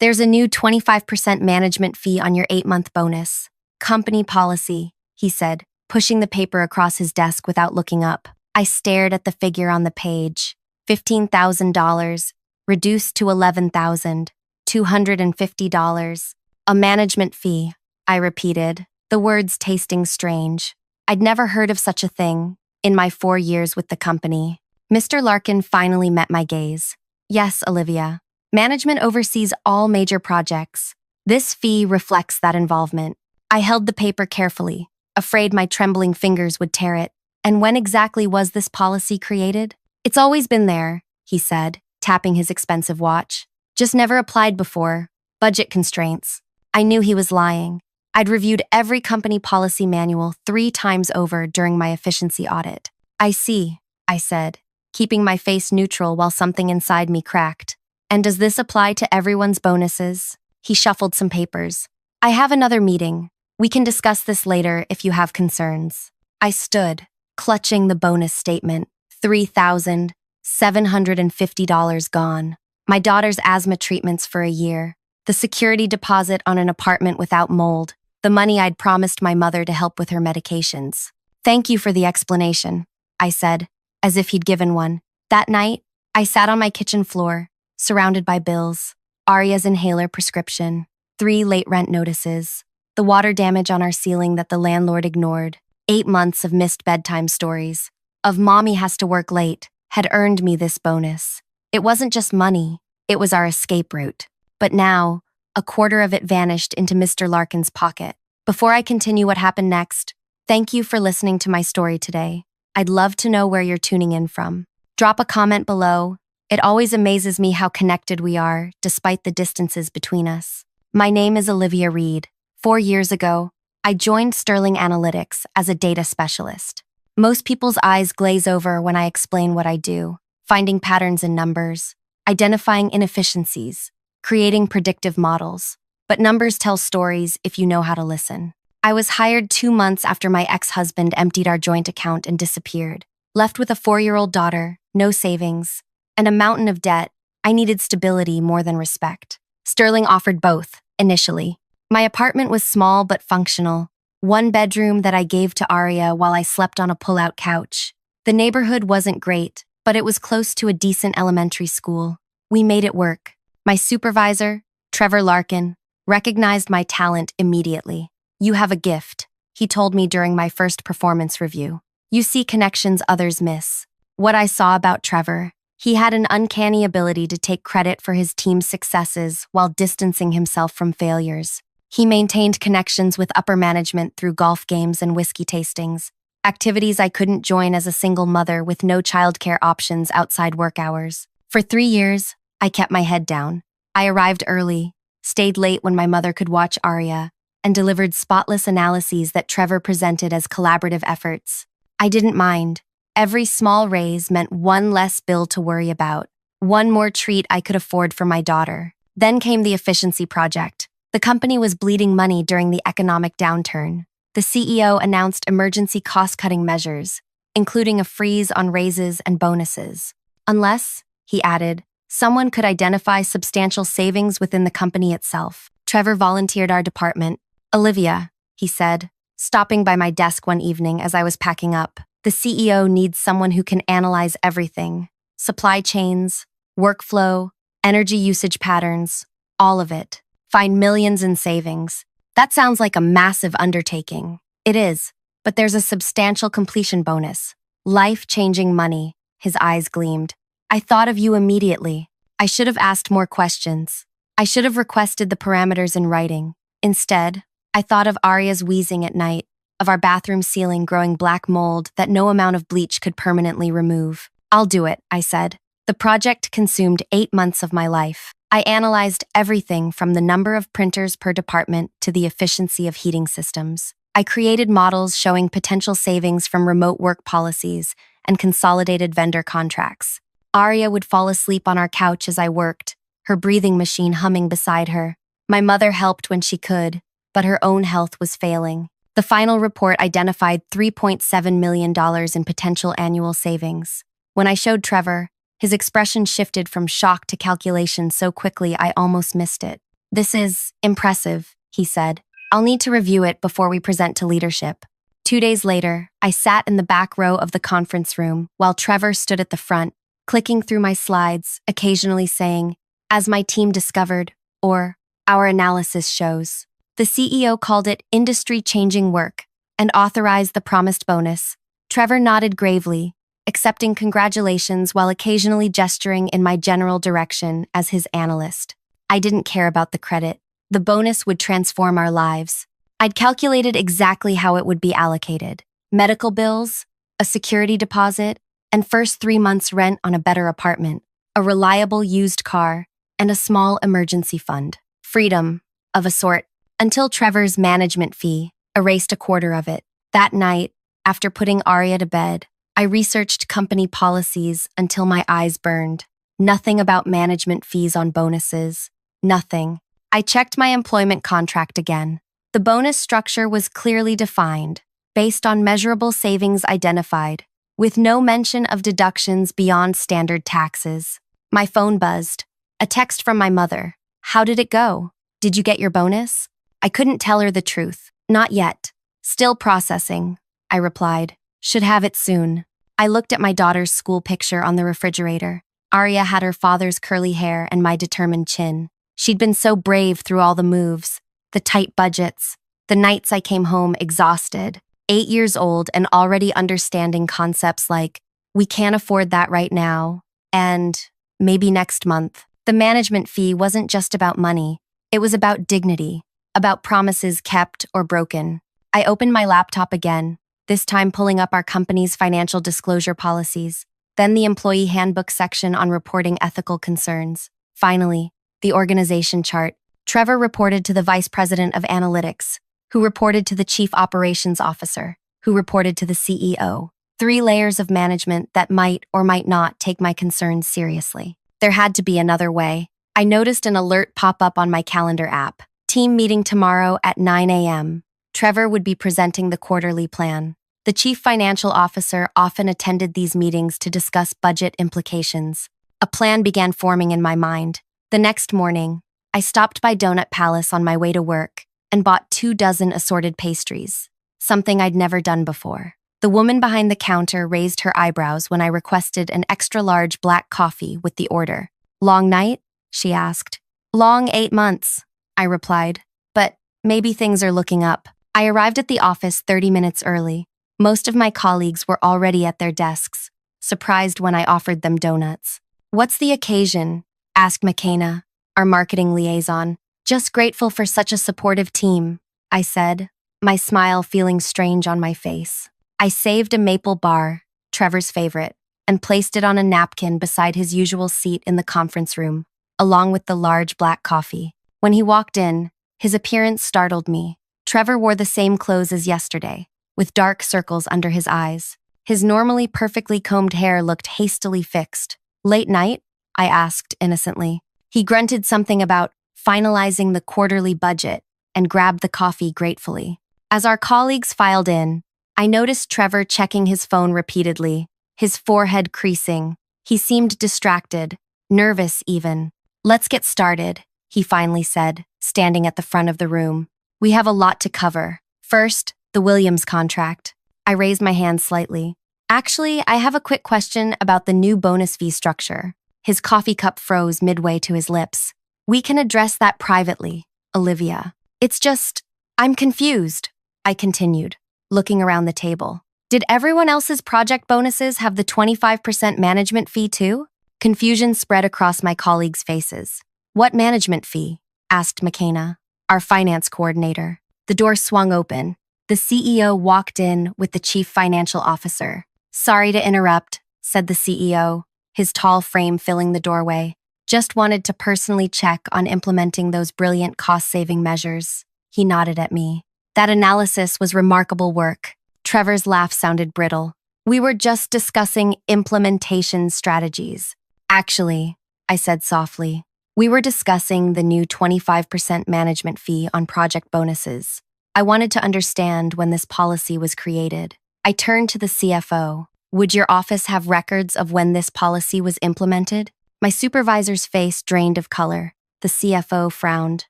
There's a new 25% management fee on your 8-month bonus. Company policy, he said, pushing the paper across his desk without looking up. I stared at the figure on the page. $15,000, reduced to $11,250. A management fee, I repeated, the words tasting strange. I'd never heard of such a thing in my 4 years with the company. Mr. Larkin finally met my gaze. Yes, Olivia. Management oversees all major projects. This fee reflects that involvement. I held the paper carefully, afraid my trembling fingers would tear it. And when exactly was this policy created? It's always been there, he said, tapping his expensive watch. Just never applied before. Budget constraints. I knew he was lying. I'd reviewed every company policy manual 3 times over during my efficiency audit. I see, I said, keeping my face neutral while something inside me cracked. And does this apply to everyone's bonuses? He shuffled some papers. I have another meeting. We can discuss this later if you have concerns. I stood, clutching the bonus statement. $3,750 gone. My daughter's asthma treatments for a year. The security deposit on an apartment without mold. The money I'd promised my mother to help with her medications. Thank you for the explanation, I said, as if he'd given one. That night, I sat on my kitchen floor, surrounded by bills, Aria's inhaler prescription, 3 late rent notices, the water damage on our ceiling that the landlord ignored, 8 months of missed bedtime stories, of mommy has to work late, had earned me this bonus. It wasn't just money, it was our escape route. But now, a quarter of it vanished into Mr. Larkin's pocket. Before I continue what happened next, thank you for listening to my story today. I'd love to know where you're tuning in from. Drop a comment below. It always amazes me how connected we are, despite the distances between us. My name is Olivia Reed. 4 years ago, I joined Sterling Analytics as a data specialist. Most people's eyes glaze over when I explain what I do, finding patterns in numbers, identifying inefficiencies, creating predictive models. But numbers tell stories if you know how to listen. I was hired 2 months after my ex-husband emptied our joint account and disappeared. Left with a 4-year-old daughter, no savings, and a mountain of debt, I needed stability more than respect. Sterling offered both, initially. My apartment was small but functional. 1 bedroom that I gave to Aria while I slept on a pull-out couch. The neighborhood wasn't great, but it was close to a decent elementary school. We made it work. My supervisor, Trevor Larkin, recognized my talent immediately. You have a gift, he told me during my first performance review. You see connections others miss. What I saw about Trevor, he had an uncanny ability to take credit for his team's successes while distancing himself from failures. He maintained connections with upper management through golf games and whiskey tastings, activities I couldn't join as a single mother with no childcare options outside work hours. For 3 years, I kept my head down. I arrived early, stayed late when my mother could watch Aria, and delivered spotless analyses that Trevor presented as collaborative efforts. I didn't mind. Every small raise meant 1 less bill to worry about, 1 more treat I could afford for my daughter. Then came the efficiency project. The company was bleeding money during the economic downturn. The CEO announced emergency cost-cutting measures, including a freeze on raises and bonuses. Unless, he added, someone could identify substantial savings within the company itself. Trevor volunteered our department. Olivia, he said, stopping by my desk one evening as I was packing up. The CEO needs someone who can analyze everything. Supply chains, workflow, energy usage patterns, all of it. Find millions in savings. That sounds like a massive undertaking. It is, but there's a substantial completion bonus. Life-changing money, his eyes gleamed. I thought of you immediately. I should have asked more questions. I should have requested the parameters in writing. Instead, I thought of Aria's wheezing at night, of our bathroom ceiling growing black mold that no amount of bleach could permanently remove. I'll do it, I said. The project consumed 8 months of my life. I analyzed everything from the number of printers per department to the efficiency of heating systems. I created models showing potential savings from remote work policies and consolidated vendor contracts. Aria would fall asleep on our couch as I worked, her breathing machine humming beside her. My mother helped when she could, but her own health was failing. The final report identified $3.7 million in potential annual savings. When I showed Trevor, his expression shifted from shock to calculation so quickly I almost missed it. This is impressive, he said. I'll need to review it before we present to leadership. 2 days later, I sat in the back row of the conference room while Trevor stood at the front, clicking through my slides, occasionally saying, "As my team discovered," or "Our analysis shows." The CEO called it industry-changing work and authorized the promised bonus. Trevor nodded gravely, accepting congratulations while occasionally gesturing in my general direction as his analyst. I didn't care about the credit. The bonus would transform our lives. I'd calculated exactly how it would be allocated: medical bills, a security deposit, and first 3 months' rent on a better apartment, a reliable used car, and a small emergency fund. Freedom, of a sort, until Trevor's management fee erased a quarter of it. That night, after putting Arya to bed, I researched company policies until my eyes burned. Nothing about management fees on bonuses. Nothing. I checked my employment contract again. The bonus structure was clearly defined, based on measurable savings identified, with no mention of deductions beyond standard taxes. My phone buzzed. A text from my mother. "How did it go? Did you get your bonus?" I couldn't tell her the truth. "Not yet. Still processing," I replied. "Should have it soon." I looked at my daughter's school picture on the refrigerator. Arya had her father's curly hair and my determined chin. She'd been so brave through all the moves, the tight budgets, the nights I came home exhausted, 8 years old and already understanding concepts like, "We can't afford that right now," and "maybe next month." The management fee wasn't just about money. It was about dignity, about promises kept or broken. I opened my laptop again, this time pulling up our company's financial disclosure policies, then the employee handbook section on reporting ethical concerns. Finally, the organization chart. Trevor reported to the vice president of analytics, who reported to the chief operations officer, who reported to the CEO. 3 layers of management that might or might not take my concerns seriously. There had to be another way. I noticed an alert pop up on my calendar app. Team meeting tomorrow at 9 a.m. Trevor would be presenting the quarterly plan. The chief financial officer often attended these meetings to discuss budget implications. A plan began forming in my mind. The next morning, I stopped by Donut Palace on my way to work and bought 24 assorted pastries, something I'd never done before. The woman behind the counter raised her eyebrows when I requested an extra-large black coffee with the order. "Long night?" she asked. "Long 8 months," I replied. "But maybe things are looking up." I arrived at the office 30 minutes early. Most of my colleagues were already at their desks, surprised when I offered them donuts. "What's the occasion?" asked McKenna, our marketing liaison. "Just grateful for such a supportive team," I said, my smile feeling strange on my face. I saved a maple bar, Trevor's favorite, and placed it on a napkin beside his usual seat in the conference room, along with the large black coffee. When he walked in, his appearance startled me. Trevor wore the same clothes as yesterday, with dark circles under his eyes. His normally perfectly combed hair looked hastily fixed. "Late night?" I asked innocently. He grunted something about finalizing the quarterly budget and grabbed the coffee gratefully. As our colleagues filed in, I noticed Trevor checking his phone repeatedly, his forehead creasing. He seemed distracted, nervous even. "Let's get started," he finally said, standing at the front of the room. "We have a lot to cover. First, the Williams contract." I raised my hand slightly. "Actually, I have a quick question about the new bonus fee structure." His coffee cup froze midway to his lips. "We can address that privately, Olivia. It's just, I'm confused," I continued, looking around the table. "Did everyone else's project bonuses have the 25% management fee too?" Confusion spread across my colleagues' faces. "What management fee?" asked McKenna, our finance coordinator. The door swung open. The CEO walked in with the chief financial officer. "Sorry to interrupt," said the CEO, his tall frame filling the doorway. "Just wanted to personally check on implementing those brilliant cost-saving measures." He nodded at me. "That analysis was remarkable work." Trevor's laugh sounded brittle. "We were just discussing implementation strategies." "Actually," I said softly, "we were discussing the new 25% management fee on project bonuses. I wanted to understand when this policy was created." I turned to the CFO. "Would your office have records of when this policy was implemented?" My supervisor's face drained of color. The CFO frowned.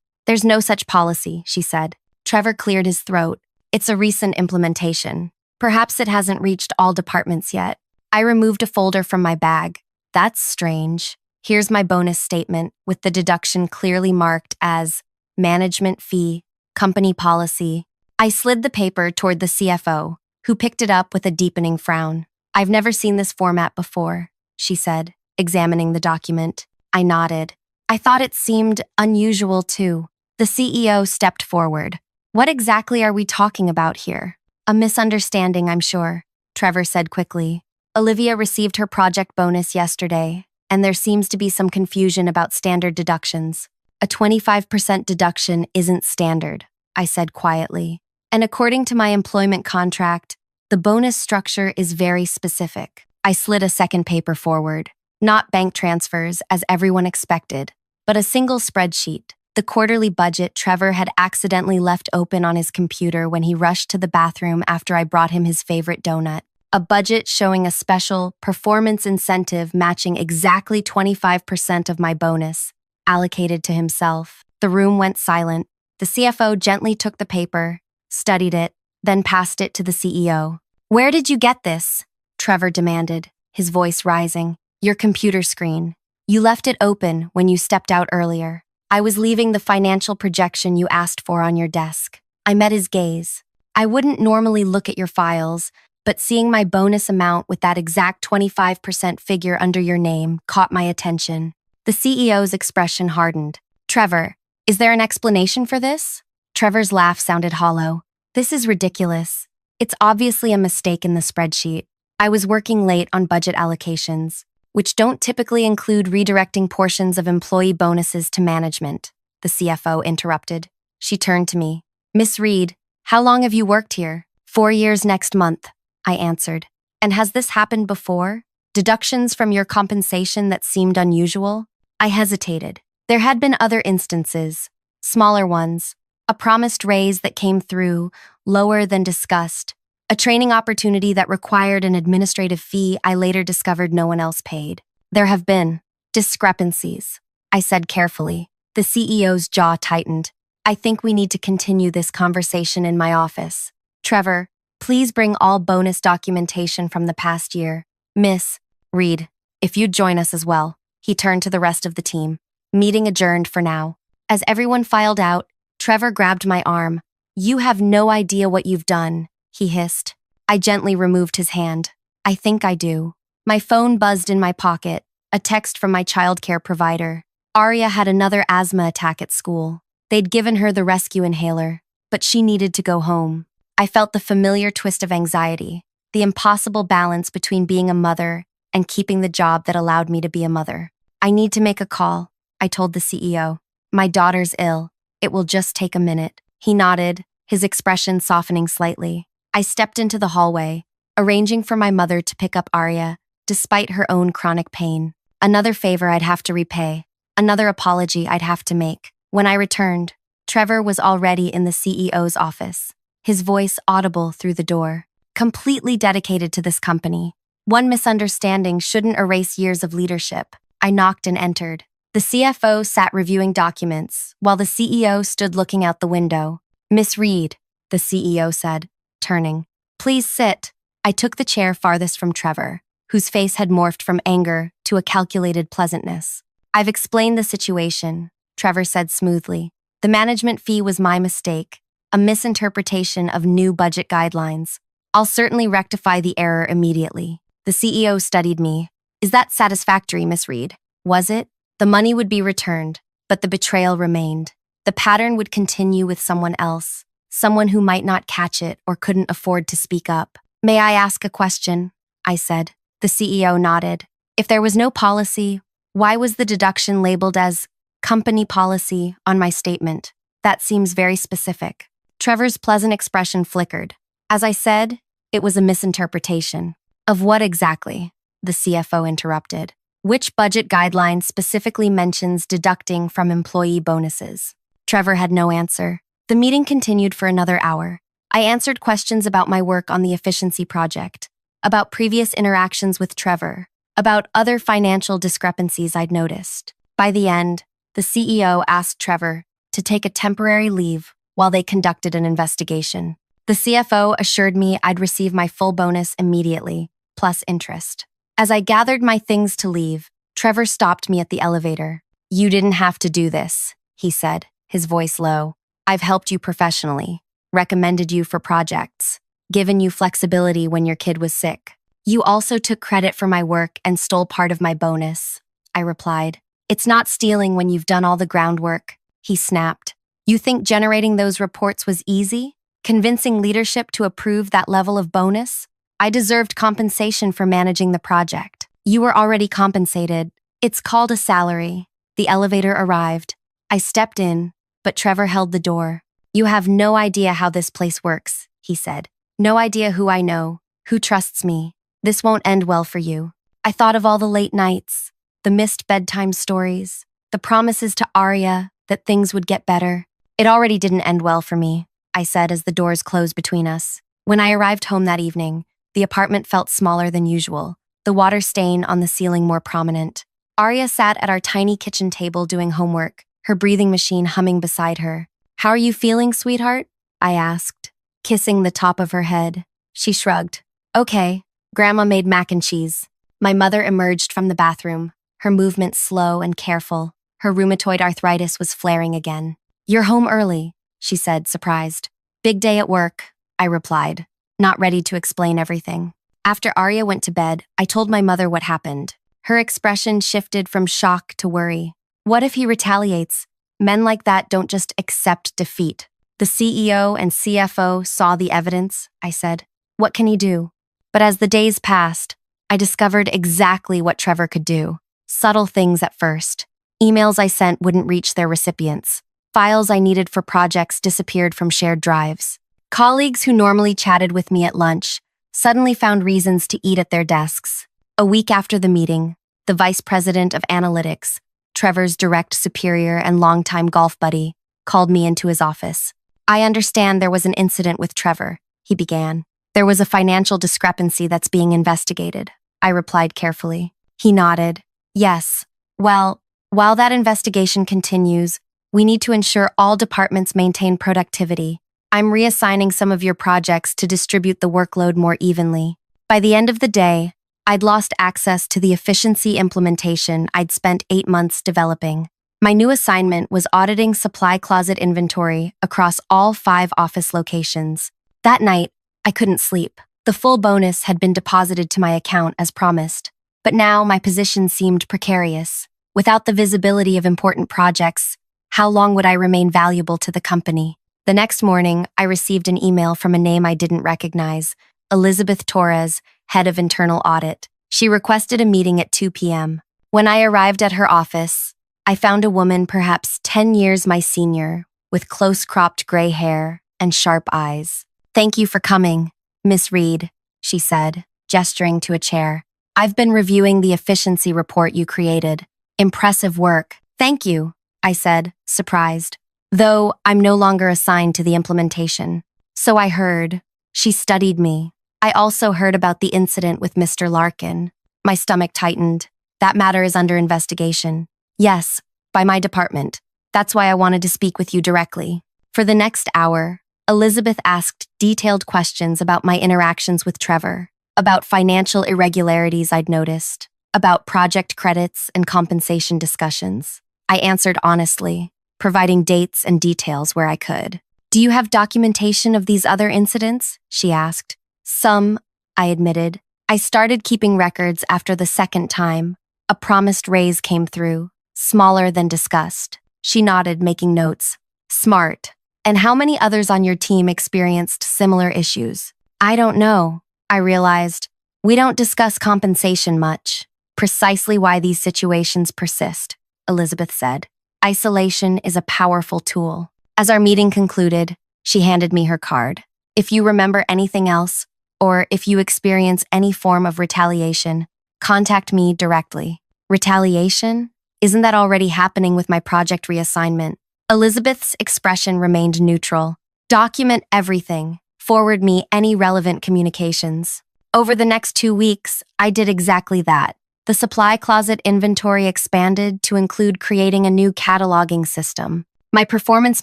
There's no such policy, she said. Trevor cleared his throat. It's a recent implementation. Perhaps it hasn't reached all departments yet. I removed a folder from my bag. That's strange. Here's my bonus statement, with the deduction clearly marked as management fee, company policy. I slid the paper toward the CFO, who picked it up with a deepening frown. I've never seen this format before, she said, examining the document. I nodded. I thought it seemed unusual too. The CEO stepped forward. What exactly are we talking about here? A misunderstanding, I'm sure, Trevor said quickly. Olivia received her project bonus yesterday, and there seems to be some confusion about standard deductions. A 25% deduction isn't standard, I said quietly. And according to my employment contract, the bonus structure is very specific. I slid a second paper forward. Not bank transfers, as everyone expected, but a single spreadsheet. The quarterly budget Trevor had accidentally left open on his computer when he rushed to the bathroom after I brought him his favorite donut. A budget showing a special performance incentive matching exactly 25% of my bonus, allocated to himself. The room went silent. The CFO gently took the paper, studied it, then passed it to the CEO. Where did you get this? Trevor demanded, his voice rising. Your computer screen. You left it open when you stepped out earlier. I was leaving the financial projection you asked for on your desk. I met his gaze. I wouldn't normally look at your files, but seeing my bonus amount with that exact 25% figure under your name caught my attention. The CEO's expression hardened. Trevor, is there an explanation for this? Trevor's laugh sounded hollow. This is ridiculous. It's obviously a mistake in the spreadsheet. I was working late on budget allocations, which don't typically include redirecting portions of employee bonuses to management, the CFO interrupted. She turned to me. Miss Reed, how long have you worked here? 4 years next month, I answered. And has this happened before? Deductions from your compensation that seemed unusual? I hesitated. There had been other instances, smaller ones, a promised raise that came through, lower than discussed, a training opportunity that required an administrative fee I later discovered no one else paid. There have been discrepancies, I said carefully. The CEO's jaw tightened. I think we need to continue this conversation in my office. Trevor, please bring all bonus documentation from the past year. Miss Reed, if you'd join us as well. He turned to the rest of the team. Meeting adjourned for now. As everyone filed out, Trevor grabbed my arm. You have no idea what you've done, he hissed. I gently removed his hand. I think I do. My phone buzzed in my pocket, a text from my childcare provider. Arya had another asthma attack at school. They'd given her the rescue inhaler, but she needed to go home. I felt the familiar twist of anxiety, the impossible balance between being a mother and keeping the job that allowed me to be a mother. I need to make a call, I told the CEO. My daughter's ill. It will just take a minute. He nodded, his expression softening slightly. I stepped into the hallway, arranging for my mother to pick up Arya, despite her own chronic pain. Another favor I'd have to repay, another apology I'd have to make. When I returned, Trevor was already in the CEO's office, his voice audible through the door. Completely dedicated to this company. One misunderstanding shouldn't erase years of leadership. I knocked and entered. The CFO sat reviewing documents, while the CEO stood looking out the window. Miss Reed, the CEO said, turning. Please sit. I took the chair farthest from Trevor, whose face had morphed from anger to a calculated pleasantness. I've explained the situation, Trevor said smoothly. The management fee was my mistake, a misinterpretation of new budget guidelines. I'll certainly rectify the error immediately. The CEO studied me. Is that satisfactory, Miss Reed? Was it? The money would be returned, but the betrayal remained. The pattern would continue with someone else, someone who might not catch it or couldn't afford to speak up. May I ask a question? I said. The CEO nodded. If there was no policy, why was the deduction labeled as company policy on my statement? That seems very specific. Trevor's pleasant expression flickered. As I said, it was a misinterpretation. Of what exactly? The CFO interrupted. Which budget guideline specifically mentions deducting from employee bonuses? Trevor had no answer. The meeting continued for another hour. I answered questions about my work on the efficiency project, about previous interactions with Trevor, about other financial discrepancies I'd noticed. By the end, the CEO asked Trevor, to take a temporary leave while they conducted an investigation. The CFO assured me I'd receive my full bonus immediately, plus interest. As I gathered my things to leave, Trevor stopped me at the elevator. "You didn't have to do this," he said, his voice low. "I've helped you professionally, recommended you for projects, given you flexibility when your kid was sick. You also took credit for my work and stole part of my bonus," I replied. "It's not stealing when you've done all the groundwork," he snapped. "You think generating those reports was easy? Convincing leadership to approve that level of bonus? I deserved compensation for managing the project. You were already compensated. It's called a salary." The elevator arrived. I stepped in, but Trevor held the door. "You have no idea how this place works," he said. "No idea who I know, who trusts me. This won't end well for you." I thought of all the late nights, the missed bedtime stories, the promises to Arya that things would get better. "It already didn't end well for me," I said as the doors closed between us. When I arrived home that evening, the apartment felt smaller than usual, the water stain on the ceiling more prominent. Arya sat at our tiny kitchen table doing homework, her breathing machine humming beside her. "How are you feeling, sweetheart?" I asked, kissing the top of her head. She shrugged. "Okay, Grandma made mac and cheese." My mother emerged from the bathroom, her movements slow and careful. Her rheumatoid arthritis was flaring again. "You're home early," she said, surprised. "Big day at work," I replied, not ready to explain everything. After Arya went to bed, I told my mother what happened. Her expression shifted from shock to worry. "What if he retaliates? Men like that don't just accept defeat." "The CEO and CFO saw the evidence," I said. "What can he do?" But as the days passed, I discovered exactly what Trevor could do. Subtle things at first. Emails I sent wouldn't reach their recipients. Files I needed for projects disappeared from shared drives. Colleagues who normally chatted with me at lunch suddenly found reasons to eat at their desks. A week after the meeting, the vice president of analytics, Trevor's direct superior and longtime golf buddy, called me into his office. "I understand there was an incident with Trevor," he began. "There was a financial discrepancy that's being investigated," I replied carefully. He nodded. "Yes. Well, while that investigation continues, we need to ensure all departments maintain productivity. I'm reassigning some of your projects to distribute the workload more evenly." By the end of the day, I'd lost access to the efficiency implementation I'd spent 8 months developing. My new assignment was auditing supply closet inventory across all 5 office locations. That night, I couldn't sleep. The full bonus had been deposited to my account as promised, but now my position seemed precarious. Without the visibility of important projects, how long would I remain valuable to the company? The next morning, I received an email from a name I didn't recognize, Elizabeth Torres, head of internal audit. She requested a meeting at 2 p.m. When I arrived at her office, I found a woman perhaps 10 years my senior, with close-cropped gray hair and sharp eyes. "Thank you for coming, Miss Reed," she said, gesturing to a chair. "I've been reviewing the efficiency report you created. Impressive work." "Thank you," I said, surprised, though I'm no longer assigned to the implementation. "So I heard." She studied me. "I also heard about the incident with Mr. Larkin." My stomach tightened. "That matter is under investigation." "Yes, by my department. That's why I wanted to speak with you directly." For the next hour, Elizabeth asked detailed questions about my interactions with Trevor, about financial irregularities I'd noticed, about project credits and compensation discussions. I answered honestly, providing dates and details where I could. "Do you have documentation of these other incidents?" she asked. "Some," I admitted. "I started keeping records after the second time. A promised raise came through, smaller than discussed." She nodded, making notes. "Smart. And how many others on your team experienced similar issues?" "I don't know," I realized. "We don't discuss compensation much." "Precisely why these situations persist," Elizabeth said. "Isolation is a powerful tool." As our meeting concluded, she handed me her card. "If you remember anything else, or if you experience any form of retaliation, contact me directly." Retaliation? Isn't that already happening with my project reassignment? Elizabeth's expression remained neutral. "Document everything. Forward me any relevant communications." Over the next 2 weeks, I did exactly that. The supply closet inventory expanded to include creating a new cataloging system. My performance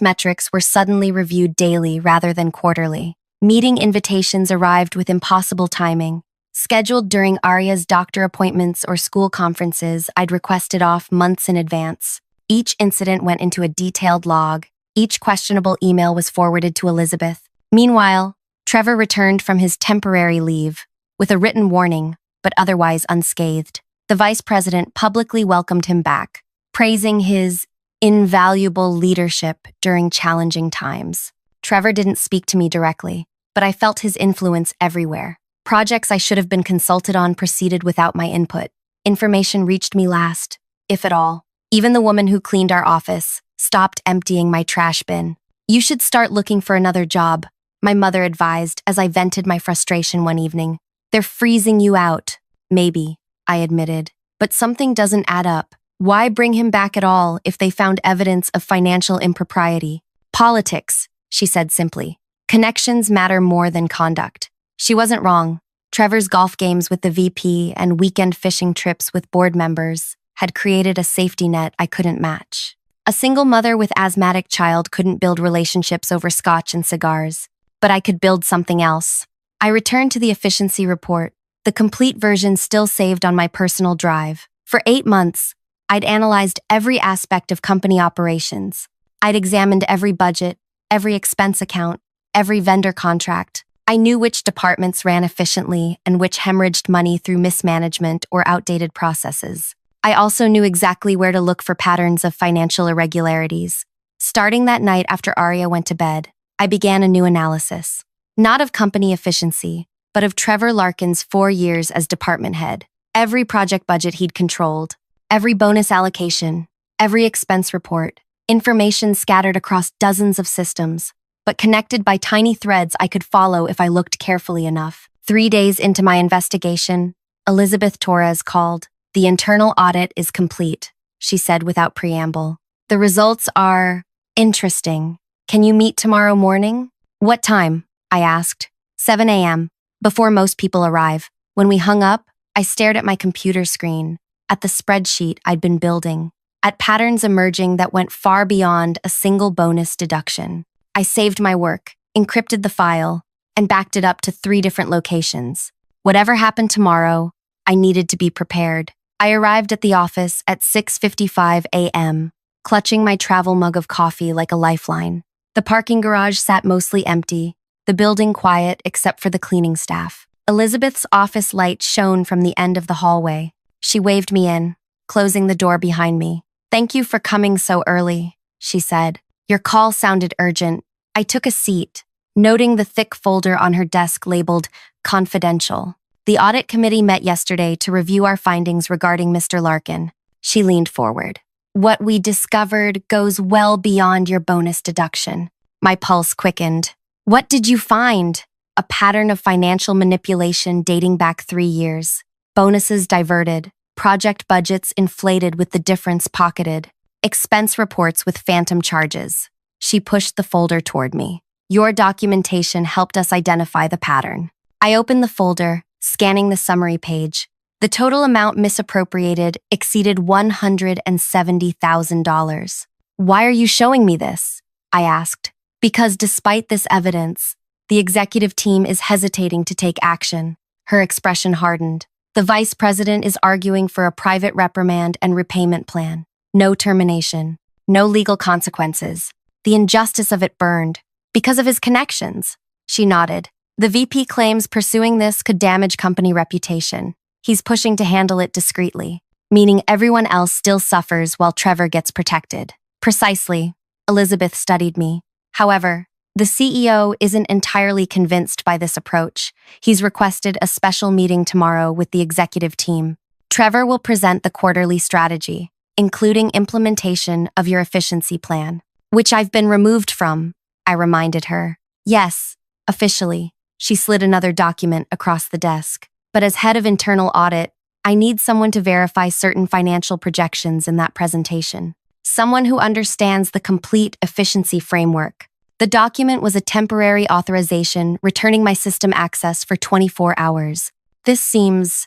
metrics were suddenly reviewed daily rather than quarterly. Meeting invitations arrived with impossible timing. Scheduled during Arya's doctor appointments or school conferences, I'd requested off months in advance. Each incident went into a detailed log. Each questionable email was forwarded to Elizabeth. Meanwhile, Trevor returned from his temporary leave with a written warning, but otherwise unscathed. The vice president publicly welcomed him back, praising his invaluable leadership during challenging times. Trevor didn't speak to me directly, but I felt his influence everywhere. Projects I should have been consulted on proceeded without my input. Information reached me last, if at all. Even the woman who cleaned our office stopped emptying my trash bin. "You should start looking for another job," my mother advised as I vented my frustration one evening. "They're freezing you out." "Maybe," I admitted, "but something doesn't add up. Why bring him back at all if they found evidence of financial impropriety?" "Politics," she said simply. "Connections matter more than conduct." She wasn't wrong. Trevor's golf games with the VP and weekend fishing trips with board members had created a safety net I couldn't match. A single mother with asthmatic child couldn't build relationships over scotch and cigars, but I could build something else. I returned to the efficiency report, the complete version still saved on my personal drive. For 8 months, I'd analyzed every aspect of company operations. I'd examined every budget, every expense account, every vendor contract. I knew which departments ran efficiently and which hemorrhaged money through mismanagement or outdated processes. I also knew exactly where to look for patterns of financial irregularities. Starting that night after Arya went to bed, I began a new analysis. Not of company efficiency, but of Trevor Larkin's 4 years as department head. Every project budget he'd controlled, every bonus allocation, every expense report, information scattered across dozens of systems, but connected by tiny threads I could follow if I looked carefully enough. 3 days into my investigation, Elizabeth Torres called. "The internal audit is complete," she said without preamble. "The results are interesting. Can you meet tomorrow morning?" "What time?" I asked. 7 a.m., before most people arrive. When we hung up, I stared at my computer screen, at the spreadsheet I'd been building, at patterns emerging that went far beyond a single bonus deduction. I saved my work, encrypted the file, and backed it up to 3 different locations. Whatever happened tomorrow, I needed to be prepared. I arrived at the office at 6:55 a.m., clutching my travel mug of coffee like a lifeline. The parking garage sat mostly empty, the building quiet except for the cleaning staff. Elizabeth's office light shone from the end of the hallway. She waved me in, closing the door behind me. "Thank you for coming so early," she said. "Your call sounded urgent." I took a seat, noting the thick folder on her desk labeled "Confidential." "The audit committee met yesterday to review our findings regarding Mr. Larkin." She leaned forward. "What we discovered goes well beyond your bonus deduction." My pulse quickened. "What did you find?" "A pattern of financial manipulation dating back 3 years. Bonuses diverted, project budgets inflated with the difference pocketed, expense reports with phantom charges." She pushed the folder toward me. "Your documentation helped us identify the pattern." I opened the folder, scanning the summary page. The total amount misappropriated exceeded $170,000. "Why are you showing me this?" I asked. "Because despite this evidence, the executive team is hesitating to take action." Her expression hardened. "The vice president is arguing for a private reprimand and repayment plan. No termination, no legal consequences. The injustice of it burned. Because of his connections." She nodded. "The VP claims pursuing this could damage company reputation. He's pushing to handle it discreetly, meaning everyone else still suffers while Trevor gets protected." "Precisely." Elizabeth studied me. "However, the CEO isn't entirely convinced by this approach. He's requested a special meeting tomorrow with the executive team. Trevor will present the quarterly strategy, including implementation of your efficiency plan." "Which I've been removed from," I reminded her. "Yes, officially." She slid another document across the desk. "But as head of internal audit, I need someone to verify certain financial projections in that presentation. Someone who understands the complete efficiency framework." The document was a temporary authorization returning my system access for 24 hours. "This seems,"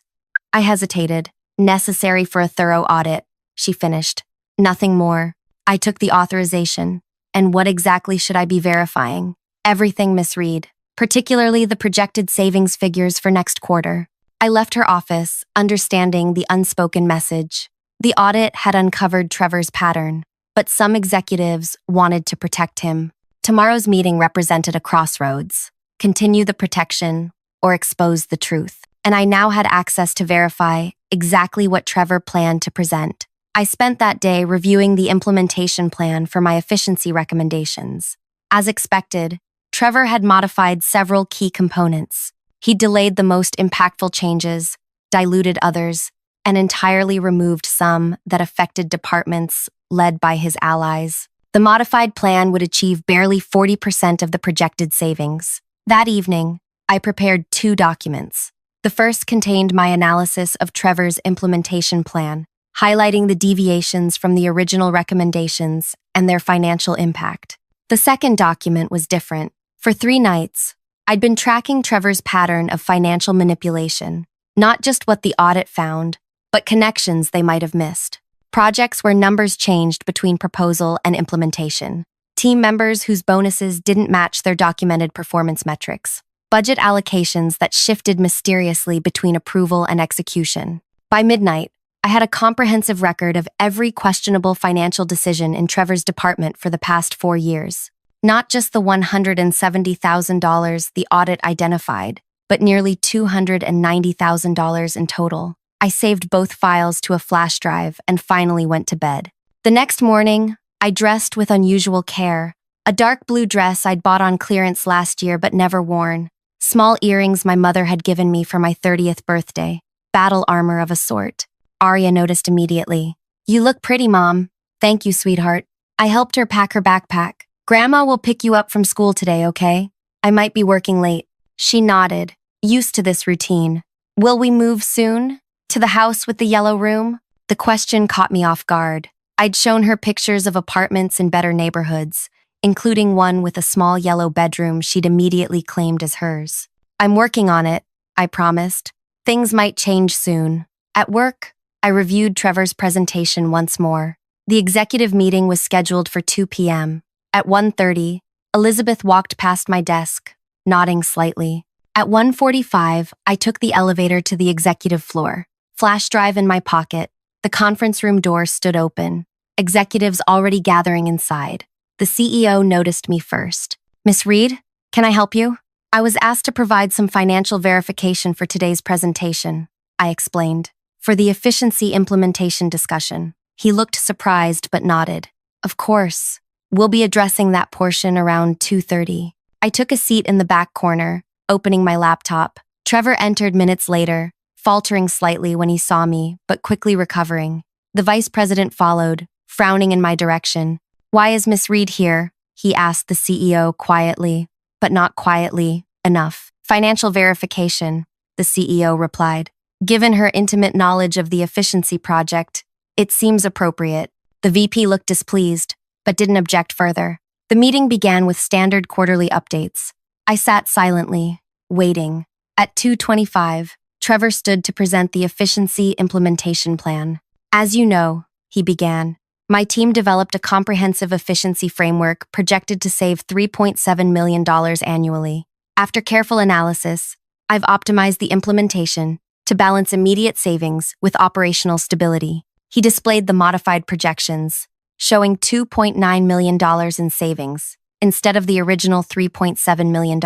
I hesitated, "necessary for a thorough audit," she finished. "Nothing more." I took the authorization, And what exactly should I be verifying? Everything, Miss Reed, particularly the projected savings figures for next quarter. I left her office, understanding the unspoken message. The audit had uncovered Trevor's pattern, but some executives wanted to protect him. Tomorrow's meeting represented a crossroads: continue the protection or expose the truth. And I now had access to verify exactly what Trevor planned to present. I spent that day reviewing the implementation plan for my efficiency recommendations. As expected, Trevor had modified several key components. He delayed the most impactful changes, diluted others, and entirely removed some that affected departments led by his allies. The modified plan would achieve barely 40% of the projected savings. That evening, I prepared 2 documents. The first contained my analysis of Trevor's implementation plan, highlighting the deviations from the original recommendations and their financial impact. The second document was different. For 3 nights, I'd been tracking Trevor's pattern of financial manipulation, not just what the audit found, but connections they might have missed. Projects where numbers changed between proposal and implementation. Team members whose bonuses didn't match their documented performance metrics. Budget allocations that shifted mysteriously between approval and execution. By midnight, I had a comprehensive record of every questionable financial decision in Trevor's department for the past 4 years. Not just the $170,000 the audit identified, but nearly $290,000 in total. I saved both files to a flash drive and finally went to bed. The next morning, I dressed with unusual care. A dark blue dress I'd bought on clearance last year but never worn. Small earrings my mother had given me for my 30th birthday. Battle armor of a sort. Arya noticed immediately. "You look pretty, Mom." "Thank you, sweetheart." I helped her pack her backpack. "Grandma will pick you up from school today, okay? I might be working late." She nodded, used to this routine. "Will we move soon? To the house with the yellow room?" The question caught me off guard. I'd shown her pictures of apartments in better neighborhoods, including one with a small yellow bedroom she'd immediately claimed as hers. "I'm working on it," I promised. "Things might change soon." At work, I reviewed Trevor's presentation once more. The executive meeting was scheduled for 2 p.m. At 1:30, Elizabeth walked past my desk, nodding slightly. At 1:45, I took the elevator to the executive floor. Flash drive in my pocket, the conference room door stood open. Executives already gathering inside. The CEO noticed me first. "Miss Reed, can I help you?" "I was asked to provide some financial verification for today's presentation," I explained, "for the efficiency implementation discussion." He looked surprised but nodded. "Of course. We'll be addressing that portion around 2:30. I took a seat in the back corner, opening my laptop. Trevor entered minutes later, faltering slightly when he saw me, but quickly recovering. The vice president followed, frowning in my direction. "Why is Miss Reed here?" he asked the CEO quietly, but not quietly enough. "Financial verification," the CEO replied. "Given her intimate knowledge of the efficiency project, it seems appropriate." The VP looked displeased, but didn't object further. The meeting began with standard quarterly updates. I sat silently, waiting. At 2:25, Trevor stood to present the efficiency implementation plan. "As you know," he began, "my team developed a comprehensive efficiency framework projected to save $3.7 million annually. After careful analysis, I've optimized the implementation to balance immediate savings with operational stability." He displayed the modified projections, showing $2.9 million in savings, instead of the original $3.7 million.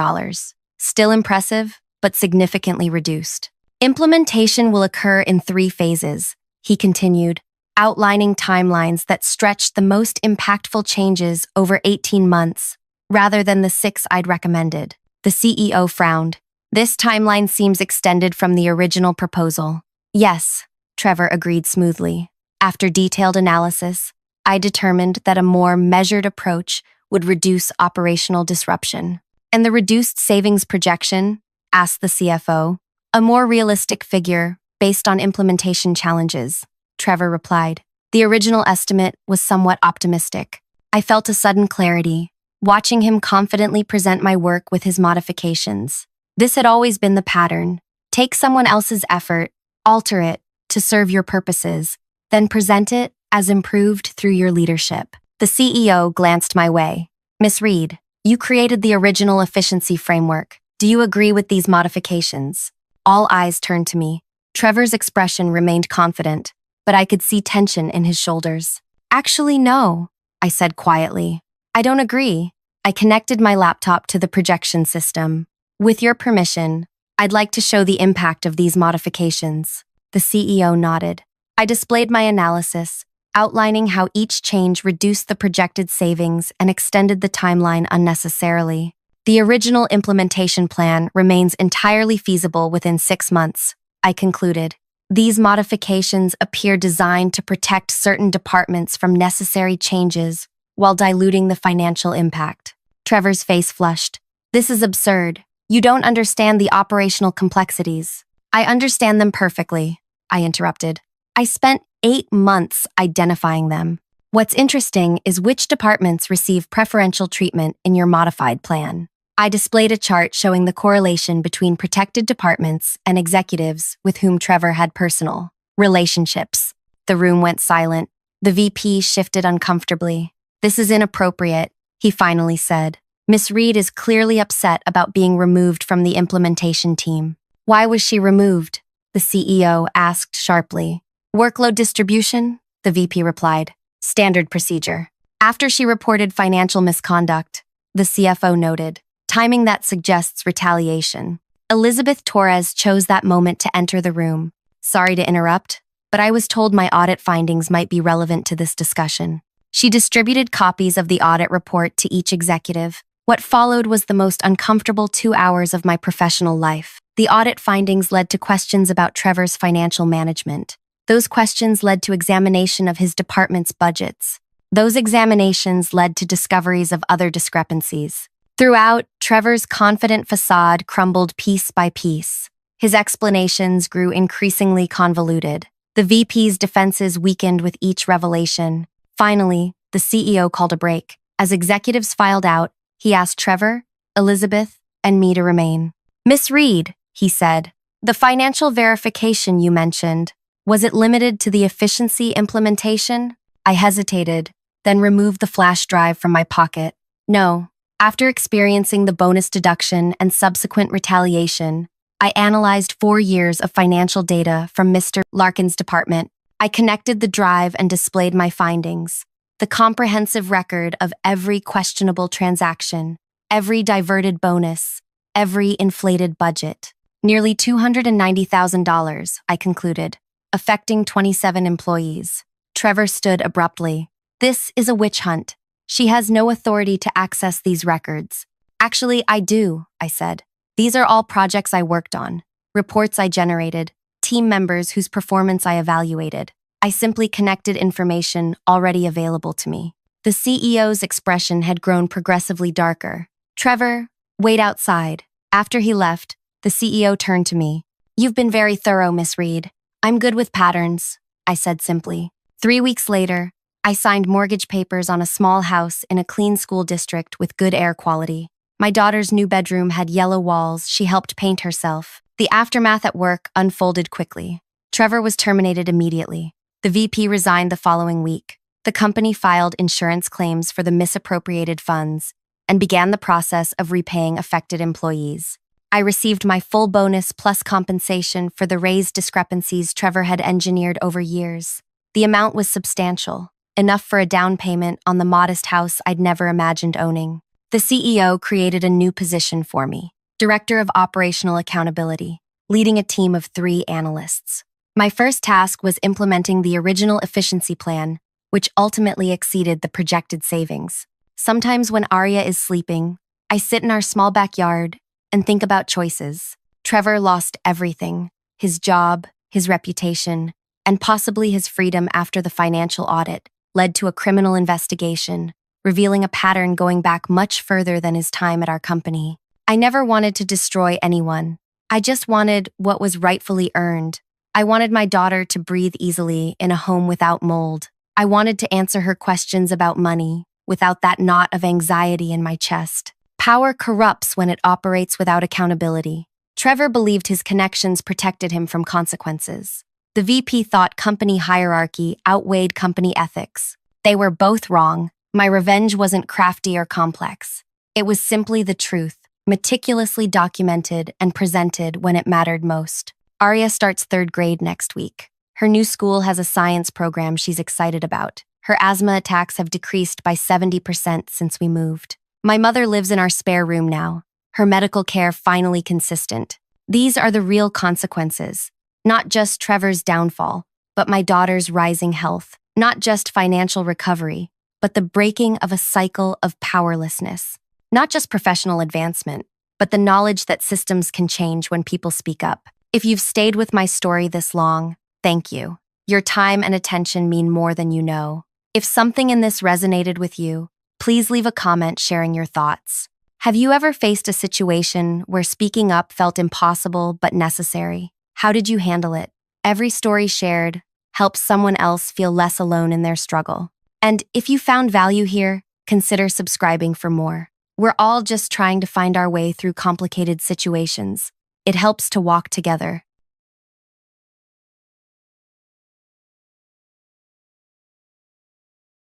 Still impressive, but significantly reduced. "Implementation will occur in 3 phases, he continued, outlining timelines that stretched the most impactful changes over 18 months, rather than the 6 I'd recommended. The CEO frowned. "This timeline seems extended from the original proposal." "Yes," Trevor agreed smoothly. After detailed analysis, I determined that a more measured approach would reduce operational disruption. "And the reduced savings projection?" asked the CFO. "A more realistic figure, based on implementation challenges," Trevor replied. The original estimate was somewhat optimistic. I felt a sudden clarity, watching him confidently present my work with his modifications. This had always been the pattern. Take someone else's effort, alter it to serve your purposes, then present it as improved through your leadership. The CEO glanced my way. Miss Reed, you created the original efficiency framework. Do you agree with these modifications? All eyes turned to me. Trevor's expression remained confident, but I could see tension in his shoulders. Actually, no, I said quietly. I don't agree. I connected my laptop to the projection system. With your permission, I'd like to show the impact of these modifications. The CEO nodded. I displayed my analysis, outlining how each change reduced the projected savings and extended the timeline unnecessarily. The original implementation plan remains entirely feasible within 6 months, I concluded. These modifications appear designed to protect certain departments from necessary changes while diluting the financial impact. Trevor's face flushed. This is absurd. You don't understand the operational complexities. I understand them perfectly, I interrupted. I spent 8 months identifying them. What's interesting is which departments receive preferential treatment in your modified plan. I displayed a chart showing the correlation between protected departments and executives with whom Trevor had personal relationships. The room went silent. The VP shifted uncomfortably. This is inappropriate, he finally said. Miss Reed is clearly upset about being removed from the implementation team. Why was she removed? The CEO asked sharply. Workload distribution? The VP replied. Standard procedure. After she reported financial misconduct, the CFO noted. Timing that suggests retaliation. Elizabeth Torres chose that moment to enter the room. Sorry to interrupt, but I was told my audit findings might be relevant to this discussion. She distributed copies of the audit report to each executive. What followed was the most uncomfortable 2 hours of my professional life. The audit findings led to questions about Trevor's financial management. Those questions led to examination of his department's budgets. Those examinations led to discoveries of other discrepancies. Throughout, Trevor's confident facade crumbled piece by piece. His explanations grew increasingly convoluted. The VP's defenses weakened with each revelation. Finally, the CEO called a break. As executives filed out, he asked Trevor, Elizabeth, and me to remain. Miss Reed, he said, the financial verification you mentioned, was it limited to the efficiency implementation? I hesitated, then removed the flash drive from my pocket. No. After experiencing the bonus deduction and subsequent retaliation, I analyzed 4 years of financial data from Mr. Larkin's department. I connected the drive and displayed my findings. The comprehensive record of every questionable transaction, every diverted bonus, every inflated budget. Nearly $290,000, I concluded, affecting 27 employees. Trevor stood abruptly. This is a witch hunt. She has no authority to access these records. Actually, I do, I said. These are all projects I worked on, reports I generated, team members whose performance I evaluated. I simply connected information already available to me. The CEO's expression had grown progressively darker. Trevor, wait outside. After he left, the CEO turned to me. You've been very thorough, Miss Reed. I'm good with patterns, I said simply. 3 weeks later, I signed mortgage papers on a small house in a clean school district with good air quality. My daughter's new bedroom had yellow walls she helped paint herself. The aftermath at work unfolded quickly. Trevor was terminated immediately. The VP resigned the following week. The company filed insurance claims for the misappropriated funds and began the process of repaying affected employees. I received my full bonus plus compensation for the raised discrepancies Trevor had engineered over years. The amount was substantial, enough for a down payment on the modest house I'd never imagined owning. The CEO created a new position for me, Director of Operational Accountability, leading a team of 3 analysts. My first task was implementing the original efficiency plan, which ultimately exceeded the projected savings. Sometimes when Arya is sleeping, I sit in our small backyard and think about choices. Trevor lost everything, his job, his reputation, and possibly his freedom after the financial audit led to a criminal investigation, revealing a pattern going back much further than his time at our company. I never wanted to destroy anyone. I just wanted what was rightfully earned. I wanted my daughter to breathe easily in a home without mold. I wanted to answer her questions about money without that knot of anxiety in my chest. Power corrupts when it operates without accountability. Trevor believed his connections protected him from consequences. The VP thought company hierarchy outweighed company ethics. They were both wrong. My revenge wasn't crafty or complex. It was simply the truth, meticulously documented and presented when it mattered most. Arya starts third grade next week. Her new school has a science program she's excited about. Her asthma attacks have decreased by 70% since we moved. My mother lives in our spare room now, her medical care finally consistent. These are the real consequences, not just Trevor's downfall, but my daughter's rising health, not just financial recovery, but the breaking of a cycle of powerlessness. Not just professional advancement, but the knowledge that systems can change when people speak up. If you've stayed with my story this long, thank you. Your time and attention mean more than you know. If something in this resonated with you, please leave a comment sharing your thoughts. Have you ever faced a situation where speaking up felt impossible but necessary? How did you handle it? Every story shared helps someone else feel less alone in their struggle. And if you found value here, consider subscribing for more. We're all just trying to find our way through complicated situations. It helps to walk together.